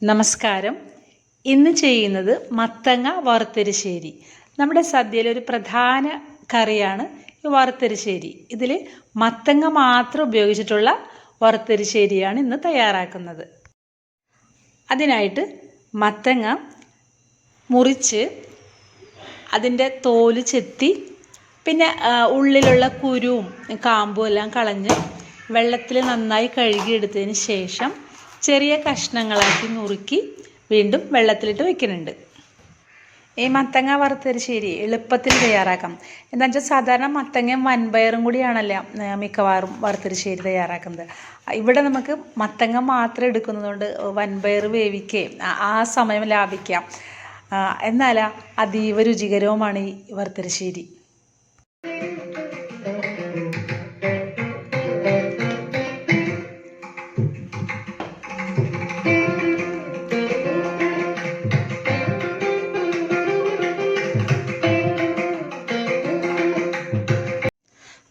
നമസ്കാരം. ഇന്ന് ചെയ്യുന്നത് മത്തങ്ങ വറുത്തരിശ്ശേരി. നമ്മുടെ സദ്യയിലെ ഒരു പ്രധാന കറിയാണ് ഈ വറുത്തരിശ്ശേരി. ഇതിൽ മത്തങ്ങ മാത്രം ഉപയോഗിച്ചിട്ടുള്ള വറുത്തരിശ്ശേരിയാണ് ഇന്ന് തയ്യാറാക്കുന്നത്. അതിനായിട്ട് മത്തങ്ങ മുറിച്ച് അതിൻ്റെ തോല് ചെത്തി പിന്നെ ഉള്ളിലുള്ള കുരുവും കാമ്പും എല്ലാം കളഞ്ഞ് വെള്ളത്തിൽ നന്നായി കഴുകിയെടുത്തതിന് ശേഷം ചെറിയ കഷ്ണങ്ങളാക്കി നുറുക്കി വീണ്ടും വെള്ളത്തിലിട്ട് വെക്കുന്നുണ്ട്. ഈ മത്തങ്ങ വറുത്തരിശ്ശേരി എളുപ്പത്തിൽ തയ്യാറാക്കാം. എന്താണെന്ന് വെച്ചാൽ സാധാരണ മത്തങ്ങയും വൻപയറും കൂടിയാണല്ലോ മിക്കവാറും വറുത്തരിശ്ശേരി തയ്യാറാക്കുന്നത്. ഇവിടെ നമുക്ക് മത്തങ്ങ മാത്രം എടുക്കുന്നതുകൊണ്ട് വൻപയർ വേവിക്കുകയും ആ സമയം ലാഭിക്കാം. എന്നാൽ അതീവ രുചികരവുമാണ് ഈ വറുത്തരിശ്ശേരി.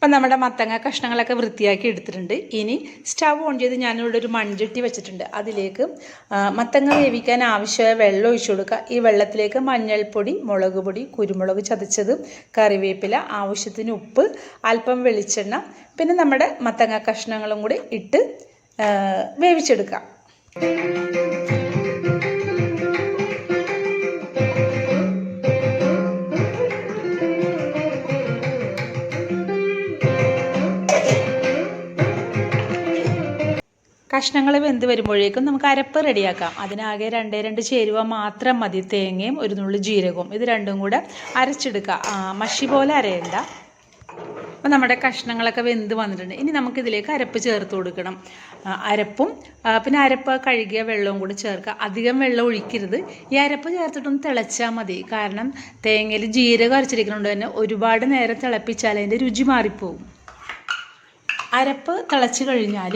അപ്പം നമ്മുടെ മത്തങ്ങ കഷ്ണങ്ങളൊക്കെ വൃത്തിയാക്കി എടുത്തിട്ടുണ്ട്. ഇനി സ്റ്റവ് ഓൺ ചെയ്ത് ഞാനിവിടെ ഒരു മൺചട്ടി വെച്ചിട്ടുണ്ട്. അതിലേക്ക് മത്തങ്ങ വേവിക്കാൻ ആവശ്യമായ വെള്ളം ഒഴിച്ചു കൊടുക്കുക. ഈ വെള്ളത്തിലേക്ക് മഞ്ഞൾപ്പൊടി, മുളക് പൊടി, കുരുമുളക് ചതച്ചത്, കറിവേപ്പില, ആവശ്യത്തിന് ഉപ്പ്, അല്പം വെളിച്ചെണ്ണ, പിന്നെ നമ്മുടെ മത്തങ്ങ കഷ്ണങ്ങളും കൂടി ഇട്ട് വേവിച്ചെടുക്കുക. കഷ്ണങ്ങൾ വെന്ത് വരുമ്പോഴേക്കും നമുക്ക് അരപ്പ് റെഡിയാക്കാം. അതിനാകെ 2 ചേരുവ മാത്രം മതി. തേങ്ങയും ഒരു നുള്ളി ജീരകവും, ഇത് രണ്ടും കൂടെ അരച്ചെടുക്കുക. മഷി പോലെ അരയണ്ട. അപ്പം നമ്മുടെ കഷ്ണങ്ങളൊക്കെ വെന്ത് വന്നിട്ടുണ്ട്. ഇനി നമുക്കിതിലേക്ക് അരപ്പ് ചേർത്ത് കൊടുക്കണം. അരപ്പും പിന്നെ അരപ്പ് കഴുകിയ വെള്ളവും കൂടി ചേർക്കുക. അധികം വെള്ളം ഒഴിക്കരുത്. ഈ അരപ്പ് ചേർത്തിട്ടൊന്ന് തിളച്ചാൽ മതി. കാരണം തേങ്ങയിൽ ജീരകം അരച്ചിരിക്കുന്നതുകൊണ്ട് തന്നെ ഒരുപാട് നേരം തിളപ്പിച്ചാൽ അതിൻ്റെ രുചി മാറിപ്പോവും. അരപ്പ് തിളച്ച് കഴിഞ്ഞാൽ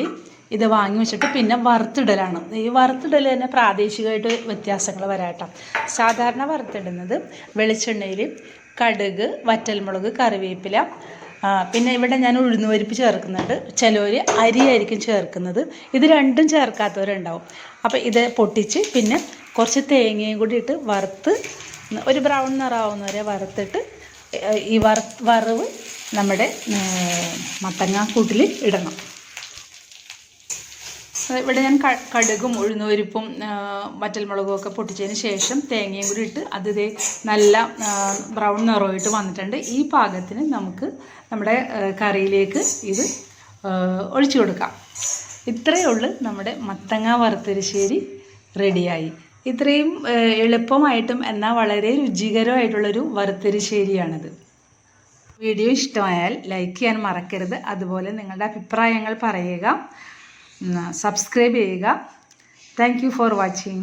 ഇത് വാങ്ങി വെച്ചിട്ട് പിന്നെ വറുത്തിടലാണ്. ഈ വറുത്തിടൽ തന്നെ പ്രാദേശികമായിട്ട് വ്യത്യാസങ്ങൾ വരാട്ടോ. സാധാരണ വറുത്തിടുന്നത് വെളിച്ചെണ്ണയിൽ കടുക്, വറ്റൽമുളക്, കറിവേപ്പില, പിന്നെ ഇവിടെ ഞാൻ ഉഴുന്നുപരിപ്പ് ചേർക്കുന്നുണ്ട്. ചിലവർ അരിയായിരിക്കും ചേർക്കുന്നത്. ഇത് രണ്ടും ചേർക്കാത്തവരുണ്ടാവും. അപ്പോൾ ഇത് പൊട്ടിച്ച് പിന്നെ കുറച്ച് തേങ്ങയും കൂടി ഇട്ട് വറുത്ത് ഒരു ബ്രൗൺ നിറാവുന്നവരെ വറുത്തിട്ട് ഈ വറവ് നമ്മുടെ മത്തങ്ങാക്കൂട്ടിൽ ഇടണം. ഇവിടെ ഞാൻ കടുകും ഉഴുന്നുപരിപ്പും വറ്റൽമുളകും ഒക്കെ പൊട്ടിച്ചതിന് ശേഷം തേങ്ങയും കൂടി ഇട്ട് അത് നല്ല ബ്രൗൺ നിറമായിട്ട് വന്നിട്ടുണ്ട്. ഈ പാകത്തിന് നമുക്ക് നമ്മുടെ കറിയിലേക്ക് ഇത് ഒഴിച്ചു കൊടുക്കാം. ഇത്രയേ ഉള്ളൂ, നമ്മുടെ മത്തങ്ങ വറുത്തരിശ്ശേരി റെഡിയായി. ഇത്രയും എളുപ്പമായിട്ടും എന്നാൽ വളരെ രുചികരമായിട്ടുള്ളൊരു വറുത്തരിശ്ശേരിയാണിത്. വീഡിയോ ഇഷ്ടമായാൽ ലൈക്ക് ചെയ്യാൻ മറക്കരുത്. അതുപോലെ നിങ്ങളുടെ അഭിപ്രായങ്ങൾ പറയുക, സബ്സ്ക്രൈബ് ചെയ്യുക. Thank you for watching.